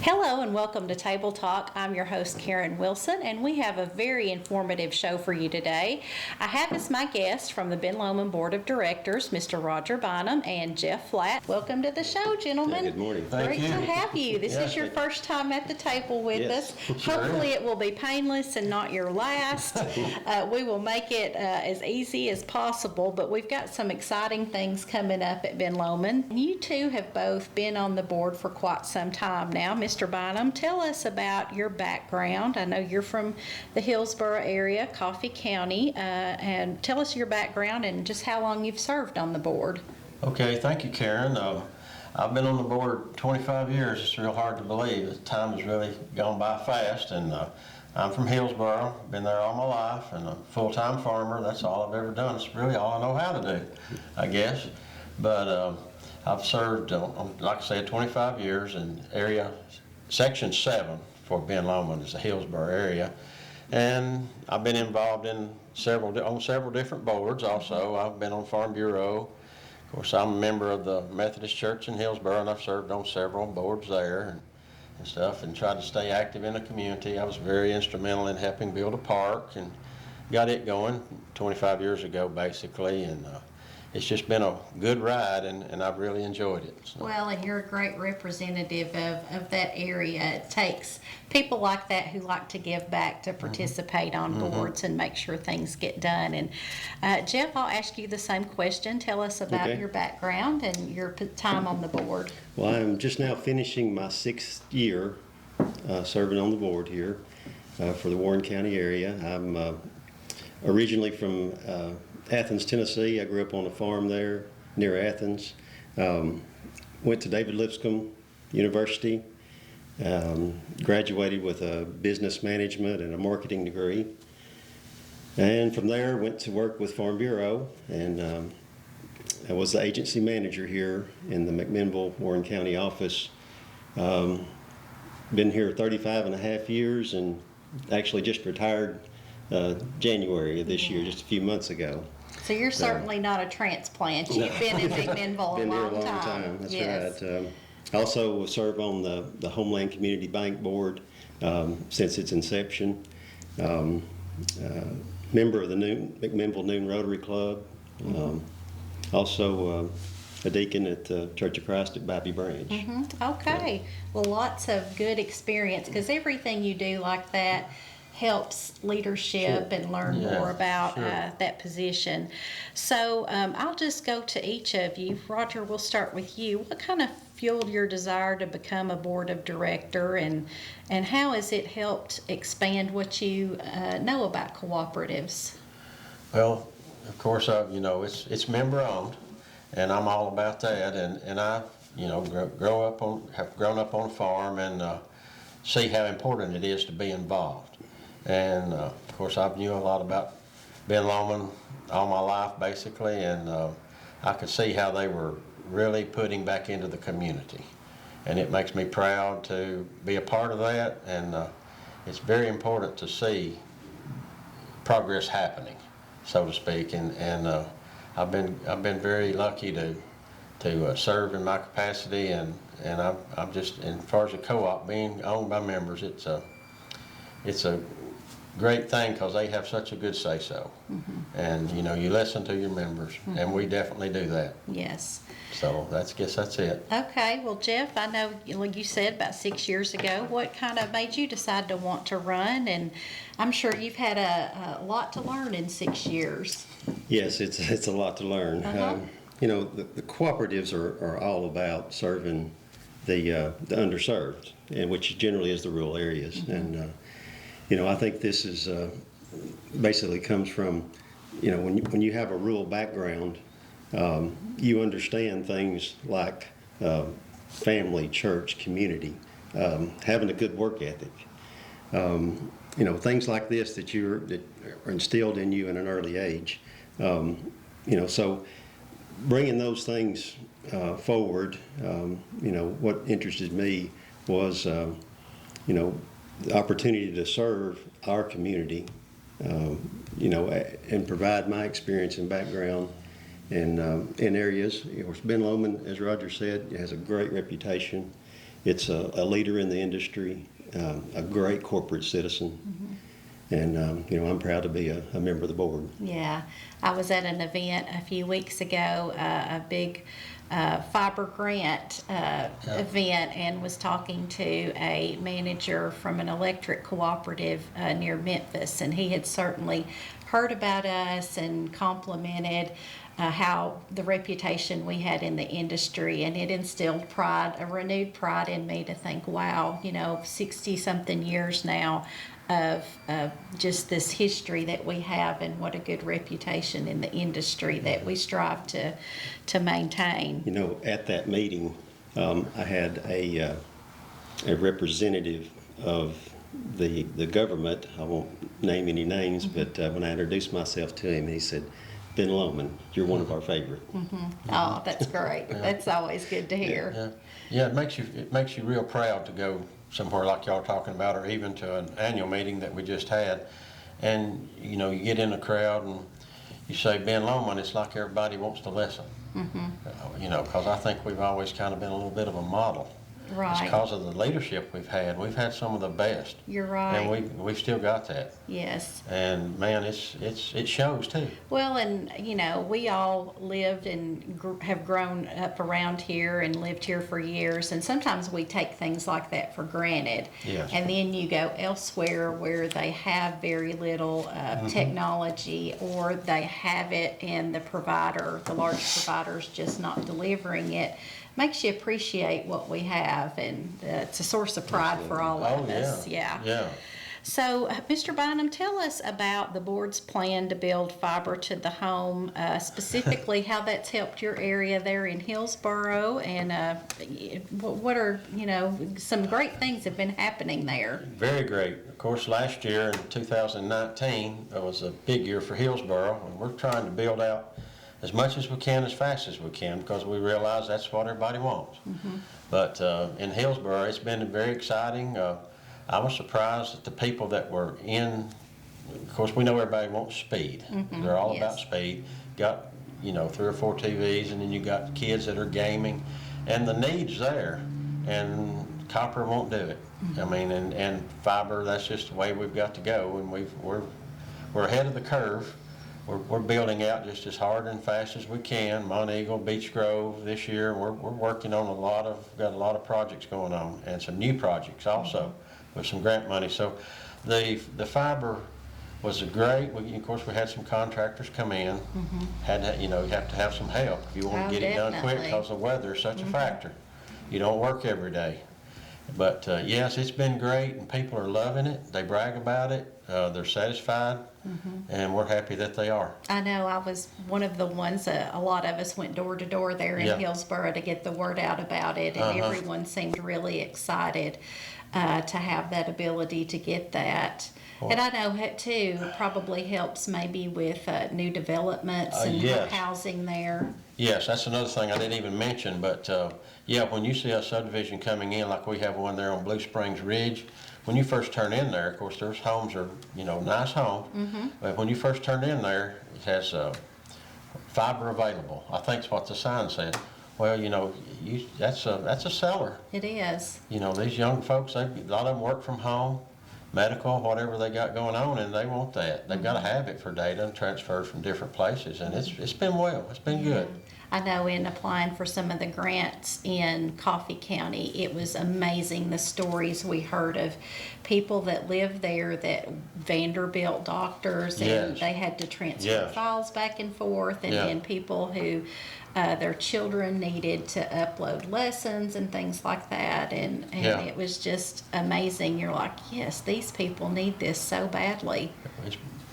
Hello and welcome to Table Talk. I'm your host Karen Wilson, and we have a very informative show for you today. I have as my guests from the Ben Lomand Board of Directors, Mr. Roger Bynum and Jeff Flatt. Welcome to the show, gentlemen. Yeah, good morning. Great to have you. This is your first time at the table with us. Sure. Hopefully it will be painless and not your last. We will make it as easy as possible, but we've got some exciting things coming up at Ben Lomand. You two have both been on the board for quite some time now. Mr. Bynum, tell us about your background. I know you're from the Hillsborough area, Coffee County, and tell us your background and just how long you've served on the board. Okay, thank you, Karen. I've been on the board 25 years. It's real hard to believe. The time has really gone by fast, and I'm from Hillsborough. Been there all my life, and a full-time farmer. That's all I've ever done. It's really all I know how to do, I guess. But I've served, like I said, 25 years in Section 7 for Ben Lomand is the Hillsborough area. And I've been involved in several different boards also. I've been on Farm Bureau. Of course, I'm a member of the Methodist Church in Hillsborough, and I've served on several boards there and stuff, and tried to stay active in the community. I was very instrumental in helping build a park and got it going 25 years ago, basically, and it's just been a good ride, and I've really enjoyed it. So. Well, and you're a great representative of that area. It takes people like that who like to give back to participate on boards and make sure things get done. And Jeff, I'll ask you the same question. Tell us about your background and your time on the board. Well, I'm just now finishing my 6th year serving on the board here for the Warren County area. I'm originally from Athens, Tennessee. I grew up on a farm there near Athens. Went to David Lipscomb University. Graduated with a business management and a marketing degree. And from there went to work with Farm Bureau, and I was the agency manager here in the McMinnville, Warren County office. Been here 35 and a half years, and actually just retired January of this year, just a few months ago. So you're certainly not a transplant. You've been in McMinnville Been a here long time. That's yes. right. I also serve on the Homeland Community Bank Board since its inception. Member of the McMinnville Noon Rotary Club. Also a deacon at the Church of Christ at Bobby Branch. Okay. Well, lots of good experience, because everything you do like that helps leadership and learn more about that position. So I'll just go to each of you. Roger, we'll start with you. What kind of fueled your desire to become a board of director, and how has it helped expand what you know about cooperatives? Well, of course, it's member owned, and I'm all about that. And I, have grown up on a farm and see how important it is to be involved. And of course, I've knew a lot about Ben Lomand all my life, basically, and I could see how they were really putting back into the community, and it makes me proud to be a part of that. And it's very important to see progress happening, so to speak. And I've been very lucky to serve in my capacity, and I'm just, and as far as the co-op being owned by members, it's a great thing, because they have such a good say-so. And you listen to your members, and we definitely do that. Yes. So guess that's it. Okay. Well, Jeff, I know, like you said, about 6 years ago, what kind of made you decide to want to run? And I'm sure you've had a lot to learn in 6 years. Yes, it's a lot to learn. The cooperatives are all about serving the underserved, and which generally is the rural areas. And I think this is basically comes from, when you have a rural background, you understand things like family, church, community, having a good work ethic. Things like this that are instilled in you in an early age. So bringing those things forward, what interested me was, the opportunity to serve our community, and provide my experience and background in areas. Of course, Ben Lomand, as Roger said, has a great reputation. It's a leader in the industry, a great corporate citizen. And, I'm proud to be a member of the board. Yeah, I was at an event a few weeks ago, a big fiber grant event, and was talking to a manager from an electric cooperative near Memphis, and he had certainly heard about us and complimented how the reputation we had in the industry, and it instilled pride, a renewed pride in me to think, wow, 60-something years now of just this history that we have, and what a good reputation in the industry that we strive to maintain. At that meeting, I had a representative of the government. I won't name any names, but when I introduced myself to him, he said, "Ben Lomand, you're one of our favorite." Oh, that's great. That's always good to hear. Yeah. It makes you real proud to go somewhere like y'all are talking about, or even to an annual meeting that we just had, and you get in a crowd and you say Ben Lomand, it's like everybody wants to listen. Because I think we've always kind of been a little bit of a model. Right. It's because of the leadership we've had. We've had some of the best. You're right. And we've still got that. Yes. And man, it shows too. Well, and we all lived and have grown up around here and lived here for years, and sometimes we take things like that for granted. Yes. And then you go elsewhere where they have very little technology, or they have it and the large provider's just not delivering it. Makes you appreciate what we have, and it's a source of pride for all of us. Yeah. So, Mr. Bynum, tell us about the board's plan to build fiber to the home, specifically how that's helped your area there in Hillsboro, and what are, some great things have been happening there. Very great. Of course, last year in 2019 was a big year for Hillsboro, and we're trying to build out as much as we can, as fast as we can, because we realize that's what everybody wants. But in Hillsboro, it's been very exciting. I was surprised at the people that were in. Of course, we know everybody wants speed. They're all about speed. Got 3 or 4 TVs, and then you got kids that are gaming, and the need's there, and copper won't do it. I mean, and fiber, that's just the way we've got to go, and we're ahead of the curve. We're building out just as hard and fast as we can. Mount Eagle, Beech Grove this year. We're working on got a lot of projects going on, and some new projects also with some grant money. So the fiber was great. Of course, we had some contractors come in. You have to have some help if you want to get it done quick, because the weather is such a factor. You don't work every day. But yes, it's been great, and people are loving it. They brag about it. They're satisfied, and we're happy that they are. I know I was one of the ones, a lot of us went door to door there in Hillsboro to get the word out about it, and everyone seemed really excited to have that ability to get that. And I know it too probably helps maybe with new developments and housing there. Yes, that's another thing I didn't even mention, but when you see a subdivision coming in, like we have one there on Blue Springs Ridge, when you first turn in there, of course, those homes are, nice homes, but when you first turn in there, it has fiber available. I think that's what the sign said. Well, that's a seller. It is. These young folks, a lot of them work from home, medical, whatever they got going on, and they want that. They've got to have it for data and transfers from different places, and it's been well. It's been good. I know in applying for some of the grants in Coffee County, it was amazing the stories we heard of people that live there, that Vanderbilt doctors, and they had to transfer files back and forth, and then people who their children needed to upload lessons and things like that, and it was just amazing. You're like, yes, these people need this so badly.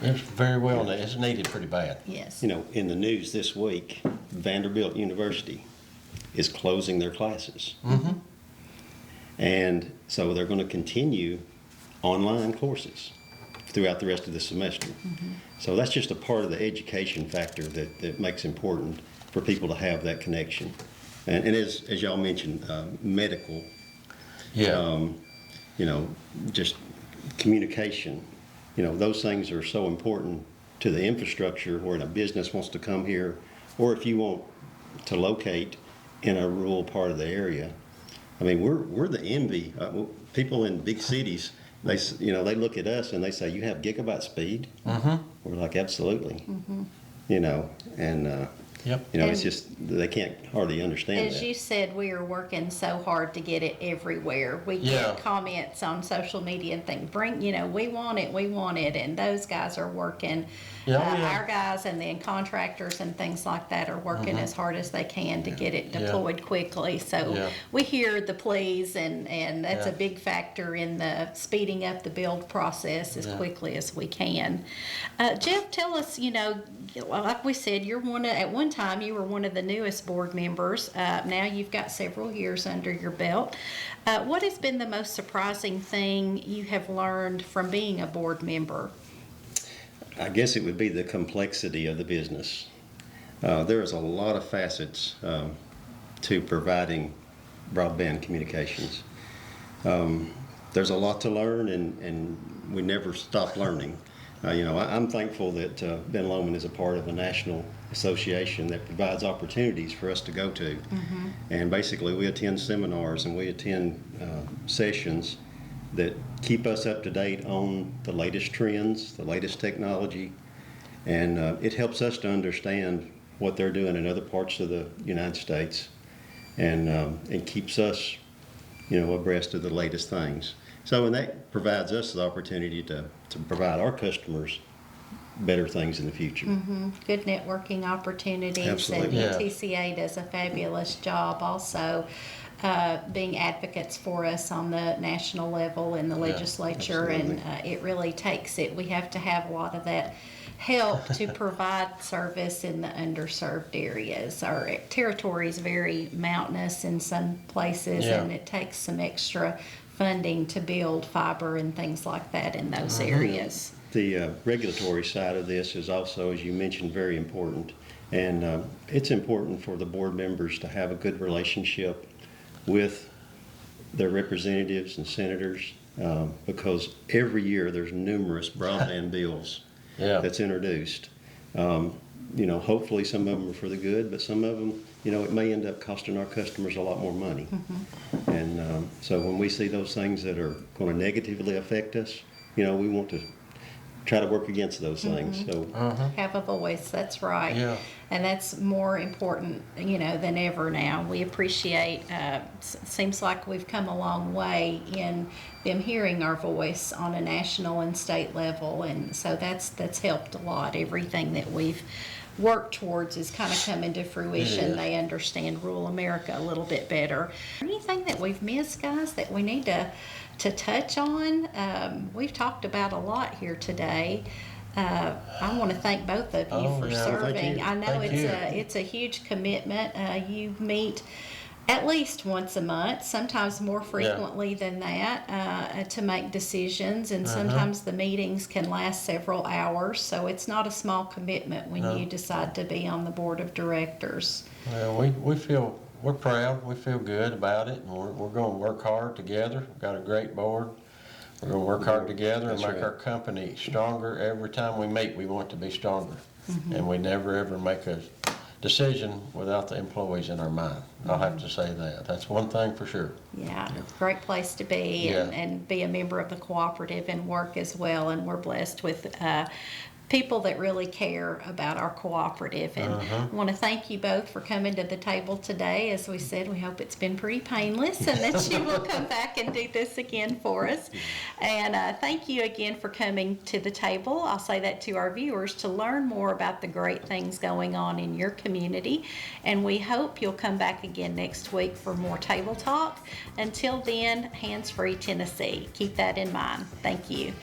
It's very well needed. It's needed pretty bad. Yes. In the news this week, Vanderbilt University is closing their classes. And So they're going to continue online courses throughout the rest of the semester. So that's just a part of the education factor that makes important for people to have that connection. And as y'all mentioned, medical, just communication, those things are so important to the infrastructure where a business wants to come here, or if you want to locate in a rural part of the area. I mean, we're the envy. People in big cities, they look at us and they say, "You have gigabyte speed?" We're like, "Absolutely." Yep. It's just they can't hardly understand As that. you said, we are working so hard to get it everywhere. We get comments on social media and think, we want it, and those guys are working. Our guys and then contractors and things like that are working as hard as they can to get it deployed quickly. So we hear the pleas, and that's a big factor in the speeding up the build process as quickly as we can. Jeff, tell us, like we said, at one time you were one of the newest board members. Now you've got several years under your belt. What has been the most surprising thing you have learned from being a board member? I guess it would be the complexity of the business. There is a lot of facets to providing broadband communications. There's a lot to learn, and we never stop learning. I'm thankful that Ben Lomand is a part of a national association that provides opportunities for us to go to. And basically we attend seminars and we attend sessions that keep us up to date on the latest trends, the latest technology, and it helps us to understand what they're doing in other parts of the United States, and keeps us, abreast of the latest things. So, and that provides us the opportunity to provide our customers better things in the future. Good networking opportunities. Absolutely. And TCA does a fabulous job also being advocates for us on the national level in the legislature, and it really takes it. We have to have a lot of that help to provide service in the underserved areas. Our territory is very mountainous in some places, and it takes some extra funding to build fiber and things like that in those areas. The regulatory side of this is also, as you mentioned, very important. And it's important for the board members to have a good relationship with their representatives and senators, because every year there's numerous broadband bills that's introduced. Hopefully some of them are for the good, but some of them, it may end up costing our customers a lot more money. And so when we see those things that are going to negatively affect us, we want to try to work against those things. So have a voice. That's right. And that's more important, than ever now. We appreciate. Seems like we've come a long way in them hearing our voice on a national and state level, and so that's helped a lot. Everything that we've worked towards is kind of coming to fruition. They understand rural America a little bit better. Anything that we've missed, guys, that we need to touch on? We've talked about a lot here today. I want to thank both of you for serving. I know it's a huge commitment. You meet at least once a month, sometimes more frequently than that, to make decisions, and sometimes the meetings can last several hours, so it's not a small commitment when you decide to be on the board of directors. Well, we're proud, we feel good about it, and we're going to work hard together. We've got a great board. We're going to work hard together and make our company stronger. Every time we meet, we want to be stronger, and we never ever make a decision without the employees in our mind. I'll have to say that. That's one thing for sure. Yeah, great place to be, and be a member of the cooperative and work as well. And we're blessed with people that really care about our cooperative. And I want to thank you both for coming to the table today. As we said, we hope it's been pretty painless and that you will come back and do this again for us. And thank you again for coming to the table. I'll say that to our viewers to learn more about the great things going on in your community. And we hope you'll come back again next week for more table talk. Until then, Hands Free Tennessee. Keep that in mind. Thank you.